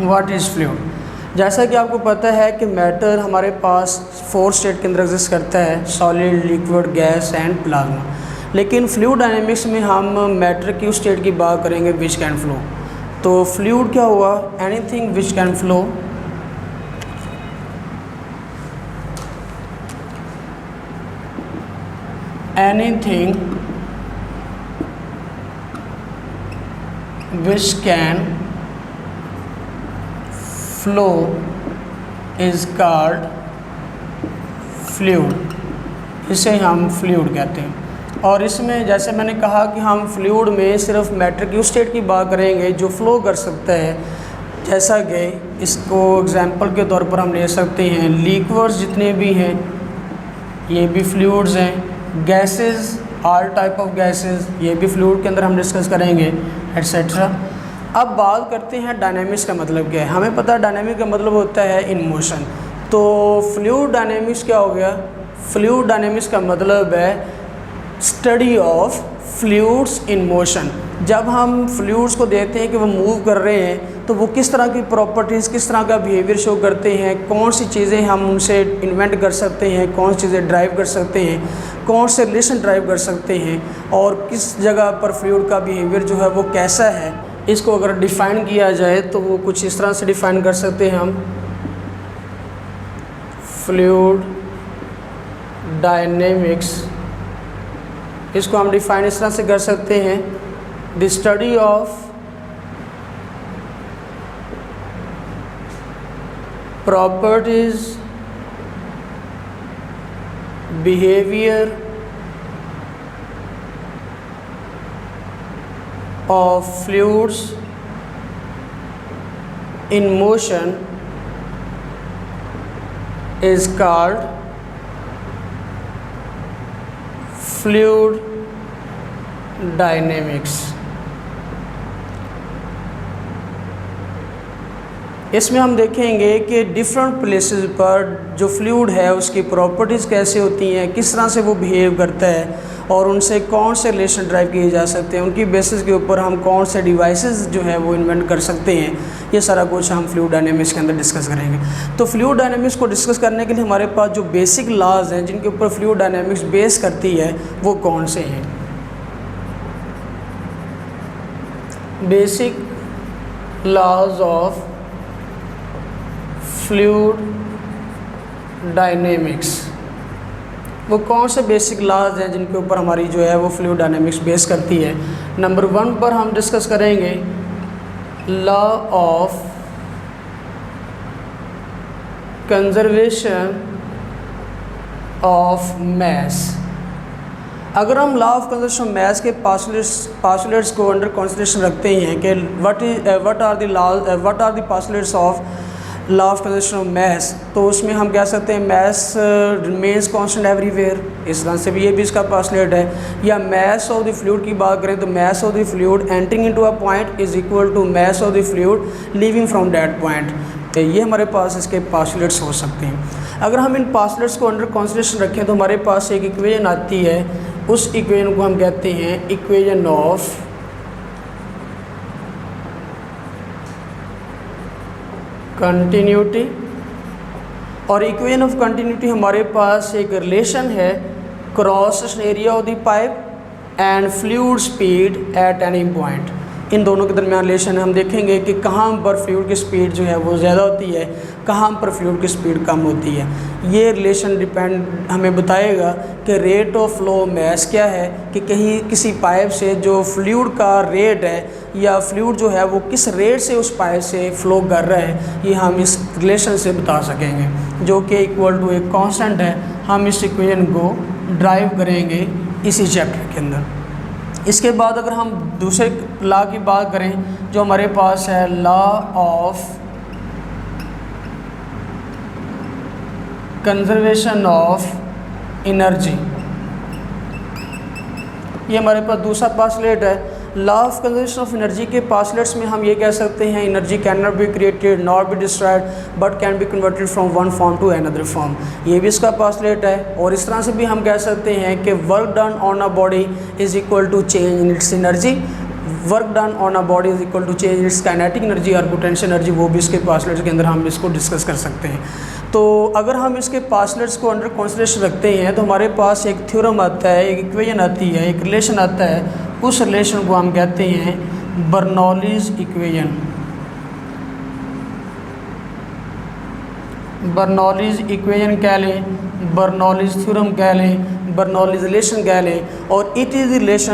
What is fluid? जैसा कि आपको पता है कि मैटर हमारे पास 4 स्टेट के अंदर एग्जिस्ट करता है, solid, liquid, gas and plasma. लेकिन फ्लूइड डायनेमिक्स में हम मैटर की उस स्टेट की बात करेंगे विच कैन फ्लो। तो फ्लूइड क्या हुआ? Anything which can flow, anything which can flow is called fluid, इसे हम फ्लूइड कहते हैं। और इसमें जैसे मैंने कहा कि हम फ्लूइड में सिर्फ मैटर की उस स्टेट की बात करेंगे जो फ्लो कर सकता है। जैसा कि इसको एग्जांपल के तौर पर हम ले सकते हैं, लिक्विड्स जितने भी हैं ये भी फ्लूइड्स हैं, gases, all type of gases ये भी फ्लूइड के अंदर हम डिस्कस करेंगे, एट्सेट्रा। अब बात करते हैं डायनेमिक्स का मतलब क्या है। हमें पता है डायनेमिक का मतलब होता है इन मोशन। तो फ्लूइड डायनेमिक्स क्या हो गया? फ्लूइड डायनेमिक्स का मतलब है study of fluids in motion. जब हम फ्लूइड्स को देखते हैं कि वो मूव कर रहे हैं तो वो किस तरह की प्रॉपर्टीज़, किस तरह का बिहेवियर शो करते हैं, कौन सी चीज़ें हम उनसे इन्वेंट कर सकते हैं, कौन सी चीज़ें ड्राइव कर सकते हैं, कौन से रिलेशन ड्राइव कर सकते हैं, और किस जगह पर फ्लूइड का बिहेवियर जो है वो कैसा है। इसको अगर डिफ़ाइन किया जाए तो वो कुछ इस तरह से डिफ़ाइन कर सकते हैं हम, फ्लूइड डायनेमिक्स, इसको हम डिफ़ाइन इस तरह से कर सकते हैं, the study of properties, behaviour of fluids in motion is called fluid dynamics। इसमें हम देखेंगे कि डिफरेंट प्लेसेस पर जो फ्लूइड है उसकी प्रॉपर्टीज़ कैसे होती हैं, किस तरह से वो बिहेव करता है, और उनसे कौन से रिलेशन ड्राइव किए जा सकते हैं, उनकी बेसिस के ऊपर हम कौन से डिवाइसेस जो है वो इन्वेंट कर सकते हैं। ये सारा कुछ हम फ्लूइड डायनेमिक्स के अंदर डिस्कस करेंगे। तो फ्लूइड डायनेमिक्स को डिस्कस करने के लिए हमारे पास जो बेसिक लॉज हैं जिनके ऊपर फ्लूइड डायनेमिक्स बेस करती है वो कौन से हैं? Basic laws of fluid dynamics, वो कौन से बेसिक लॉज हैं जिनके ऊपर हमारी जो है वो फ्लूइड डायनेमिक्स बेस करती है? नंबर 1 पर हम डिस्कस करेंगे law of conservation of mass. अगर हम law of conservation of mass के पास्टुलेट्स को अंडर कंसिडरेशन रखते हैं कि what are the postulates of law of conservation of mass, तो उसमें हम कह सकते हैं मैस रिमेन्स कांस्टेंट एवरीवेयर, इस तरह से भी ये भी इसका पास्टुलेट है। या मैस ऑफ द फ्लूइड की बात करें तो mass of the fluid entering into a point is equal to mass of the fluid leaving from that point. तो ये हमारे पास इसके पास्टुलेट्स हो सकते हैं। अगर हम इन पास्टुलेट्स को अंडर कंसिडरेशन रखें तो हमारे पास एक इक्वेशन आती है, उस इक्वेशन को हम कहते हैं इक्वेशन ऑफ कंटिन्यूटी। और इक्वेशन ऑफ कंटिन्यूटी हमारे पास एक रिलेशन है cross section area of the pipe and fluid speed at any point. इन दोनों के दरमियान रिलेशन हम देखेंगे कि कहाँ पर फ्लूइड की स्पीड जो है वो ज़्यादा होती है, कहाँ पर फ्लूइड की स्पीड कम होती है। ये रिलेशन डिपेंड हमें बताएगा कि रेट ऑफ फ्लो मैस क्या है, कि कहीं किसी पाइप से जो फ्लूइड का रेट है या फ्लूइड जो है वो किस रेट से उस पाइप से फ्लो कर रहा है, ये हम इस रिलेशन से बता सकेंगे, जो कि इक्वल टू एक कांस्टेंट है। हम इस इक्वेशन को ड्राइव करेंगे इसी चैप्टर के अंदर। इसके बाद अगर हम दूसरे लॉ की बात करें जो हमारे पास है law of conservation of energy, ये हमारे पास दूसरा पास्टुलेट है। Law of conservation of energy के पास्टुलेट्स में हम ये कह सकते हैं energy can not be created not be destroyed but can be converted from one form to another form, ये भी इसका पास्टुलेट है। और इस तरह से भी हम कह सकते हैं कि work done on a body is equal to change in its energy work done on a body is equal to change its kinetic energy और पोटेंशियल एनर्जी, वो भी इसके पास्टलेट्स के अंदर हम इसको डिस्कस कर सकते हैं। तो अगर हम इसके पास्टलेट्स को अंडर कंसिडरेशन रखते हैं तो हमारे पास एक थ्योरम आता है, एक इक्वेशन आती है, एक रिलेशन आता है। उस रिलेशन को हम कहते हैं बर्नौलीज इक्वेशन। बर्नौलीज इक्वेशन कह लें, बर्नौलीज थ्योरम कह लें, बर्नौलीज रिलेशन कह लें, और इट इज़ रिलेशन